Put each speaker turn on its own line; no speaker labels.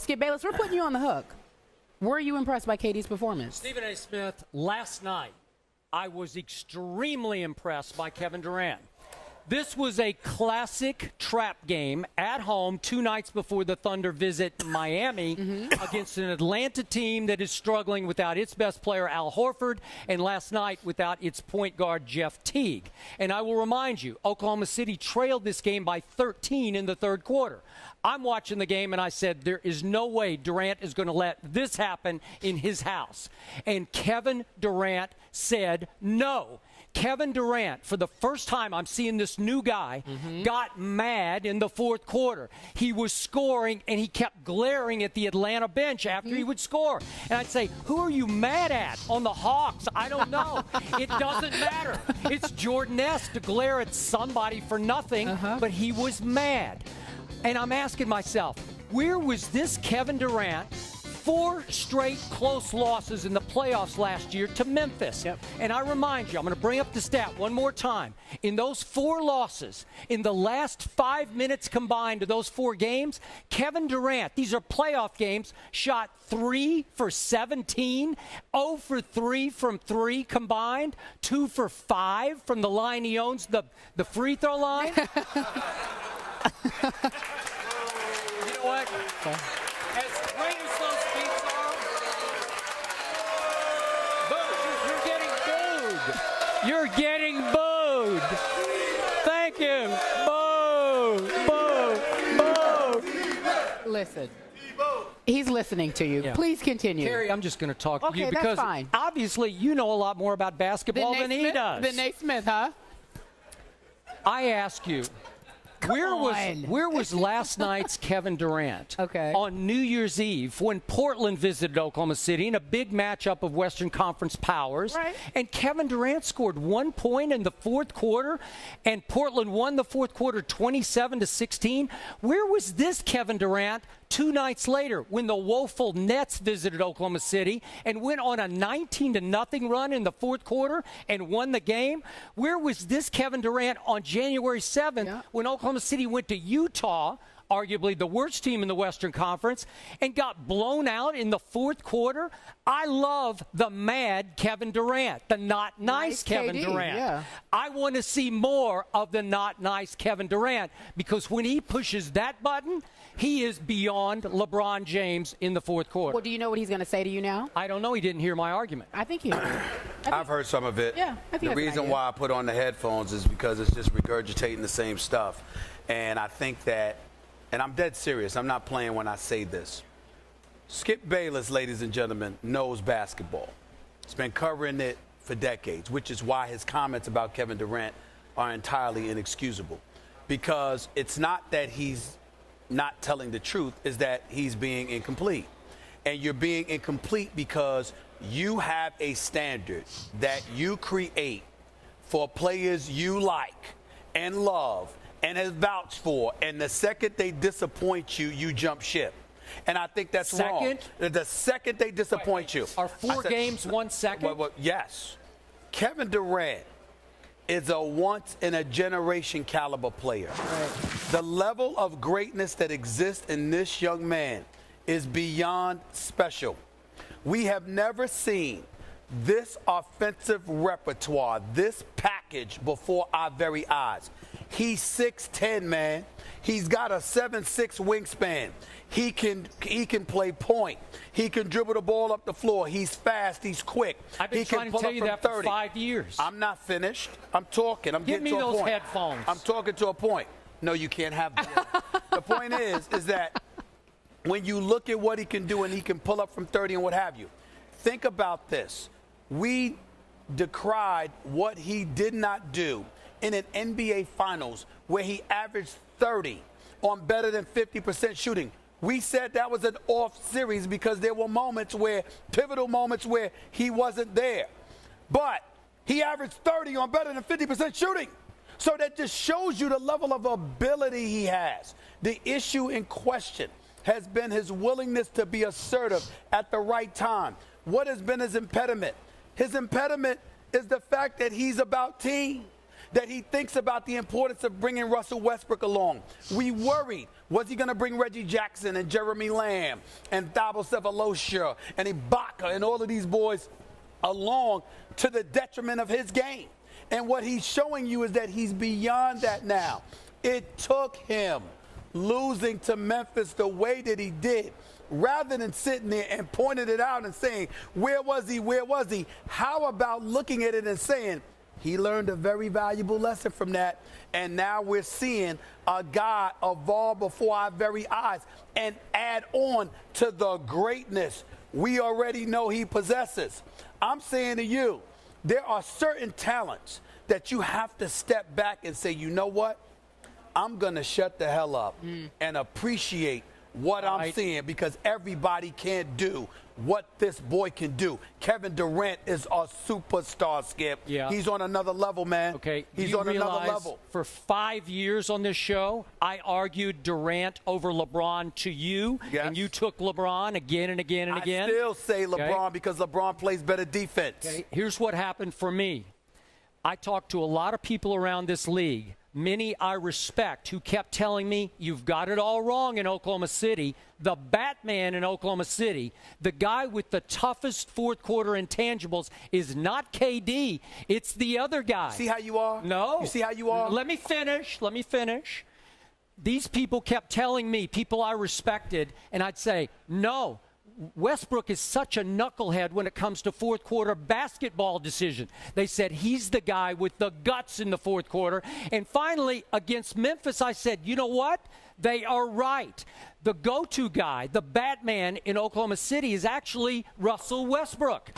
Skip Bayless, we're putting you on the hook. Were you impressed by KD's performance?
Stephen A. Smith, last night, I was extremely impressed by Kevin Durant. This was a classic trap game at home 2 nights before the Thunder visit Miami against an Atlanta team that is struggling without its best player, Al Horford, and last night without its point guard, Jeff Teague. And I will remind you, Oklahoma City trailed this game by 13 in the third quarter. I'm watching the game, and I said, there is no way Durant is going to let this happen in his house. And Kevin Durant said no. Kevin Durant, for the first time I'm seeing this new guy, got mad in the fourth quarter. He was scoring, and he kept glaring at the Atlanta bench after he would score. And I'd say, who are you mad at? On the Hawks? I don't know. It doesn't matter. It's Jordan-esque to glare at somebody for nothing, but he was mad. And I'm asking myself, where was this Kevin Durant? 4 straight close losses in the playoffs last year to Memphis. And I remind you, I'm going to bring up the stat one more time. In those 4 losses, in the last 5 minutes combined of those 4 games, Kevin Durant, these are playoff games, shot 3 for 17, 0 for 3 from 3 combined, 2 for 5 from the line he owns, the free throw line. You know what? As great as those feats are, you're getting booed. Thank you. Boo, boo, boo.
Listen. He's listening to you. Please continue.
Terry, I'm just going to talk to you
that's
because
fine.
Obviously you know a lot more about basketball than he does.
Than Nate Smith, huh?
I ask you, where was last night's Kevin Durant on New Year's Eve when Portland visited Oklahoma City in a big matchup of Western Conference powers? And Kevin Durant scored 1 point in the fourth quarter, and Portland won the fourth quarter 27-16. Where was this Kevin Durant 2 nights later when the woeful Nets visited Oklahoma City and went on a 19-0 run in the fourth quarter and won the game? Where was this Kevin Durant on January 7th when Oklahoma City went to Utah, arguably the worst team in the Western Conference, and got blown out in the fourth quarter? I love the mad Kevin Durant, the not nice Kevin Durant. I want to see more of the not nice Kevin Durant because when he pushes that button, he is beyond LeBron James in the fourth quarter.
Well, do you know what he's going to say to you now?
I don't know. He didn't hear my argument.
I think he heard.
I've heard some of it.
Yeah, I think
the reason why I put on the headphones is because it's just regurgitating the same stuff. And I think that, and I'm dead serious, I'm not playing when I say this. Skip Bayless, ladies and gentlemen, knows basketball. He's been covering it for decades, which is why his comments about Kevin Durant are entirely inexcusable. Because it's not that he's not telling the truth, is that he's being incomplete. And you're being incomplete because you have a standard that you create for players you like and love and have vouched for, and the second they disappoint you, you jump ship. And I think that's wrong. The second they disappoint you.
Are 4 games 1 second?
Yes. Kevin Durant is a once-in-a-generation caliber player. The level of greatness that exists in this young man is beyond special. We have never seen this offensive repertoire, this package before our very eyes. He's 6'10", man. He's got a 7'6" wingspan. He can play point. He can dribble the ball up the floor. He's fast. He's quick.
I've been trying to tell you that for 5 years.
I'm not finished. I'm talking. I'm getting to a point.
Give me those headphones.
I'm talking to a point. No, you can't have that. The point is that when you look at what he can do and he can pull up from 30 and what have you, think about this. We decried what he did not do in an NBA Finals where he averaged 30 on better than 50% shooting. We said that was an off series because there were pivotal moments where he wasn't there. But he averaged 30 on better than 50% shooting. So that just shows you the level of ability he has. The issue in question has been his willingness to be assertive at the right time. What has been his impediment? His impediment is the fact that he's about team. that he thinks about the importance of bringing Russell Westbrook along. We worried, was he going to bring Reggie Jackson and Jeremy Lamb and Thabo Sefolosha and Ibaka and all of these boys along to the detriment of his game? And what he's showing you is that he's beyond that now. It took him losing to Memphis the way that he did, rather than sitting there and pointing it out and saying, where was he, where was he? How about looking at it and saying, he learned a very valuable lesson from that, and now we're seeing a guy evolve before our very eyes and add on to the greatness we already know he possesses. I'm saying to you, there are certain talents that you have to step back and say, you know what? I'm going to shut the hell up and appreciate what I'm seeing, because everybody can't do what this boy can do. Kevin Durant is a superstar, Skip.
Yeah.
He's on another level, man.
Okay.
He's on another level.
For 5 years on this show, I argued Durant over LeBron to you,
Yes.
and you took LeBron again and again and again.
I still say LeBron
Okay.
because LeBron plays better defense.
Okay. Here's what happened for me. I talked to a lot of people around this league, many I respect, who kept telling me, you've got it all wrong in Oklahoma City. The Batman in Oklahoma City, the guy with the toughest fourth quarter intangibles, is not KD. It's the other guy.
See how you are?
No.
You see how you are?
Let me finish. These people kept telling me, people I respected, and I'd say, no. Westbrook is such a knucklehead when it comes to fourth quarter basketball decision. They said he's the guy with the guts in the fourth quarter. And finally, against Memphis, I said, you know what? They are right. The go-to guy, the Batman in Oklahoma City, is actually Russell Westbrook.